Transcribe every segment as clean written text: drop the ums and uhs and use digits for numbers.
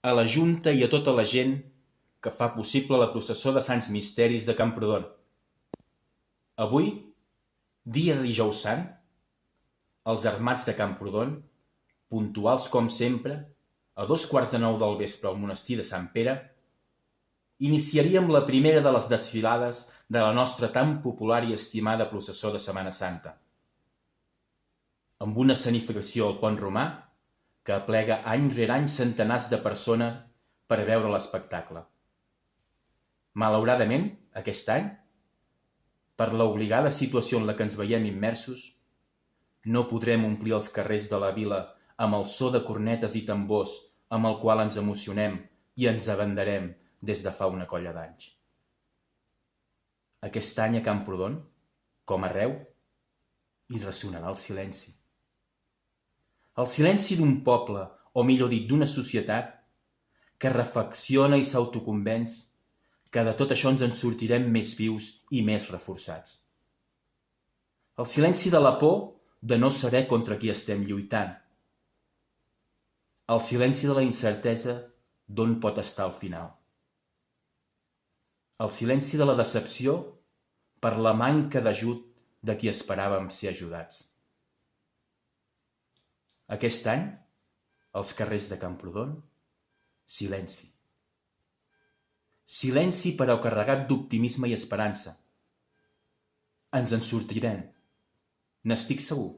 a la Junta i a tota la gent que fa possible la processó de Sants Misteris de Camprodon. Avui, dia de Dijous Sant, els armats de Camprodon, puntuals com sempre, a 2:15 del vespre al monestir de Sant Pere, iniciaríem la primera de les desfilades de la nostra tan popular i estimada processó de Setmana Santa, amb una escenificació al Pont Romà que aplega any rere any centenars de persones per veure l'espectacle. Malauradament, aquest any, per l'obligada situació en la que ens veiem immersos, no podrem omplir els carrers de la vila amb el so de cornetes i tambors amb el qual ens emocionem i ens abanderem des de fa una colla d'anys. Aquest any a Camprodon, com arreu, hi ressonarà el silenci. El silenci d'un poble, o millor dit d'una societat, que reflexiona i s'autoconvenç que de tot això ens en sortirem més vius i més reforçats. El silenci de la por de no saber contra qui estem lluitant. El silenci de la incertesa d'on pot estar al final. El silenci de la decepció per la manca d'ajut de qui esperàvem ser ajudats. Aquest any, als carrers de Camprodon, silenci. Silenci però carregat d'optimisme i esperança. Ens en sortirem, n'estic segur.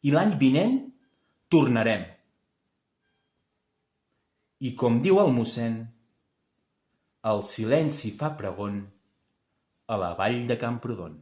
I l'any vinent tornarem. I com diu el mossèn, el silenci fa pregon a la vall de Camprodon.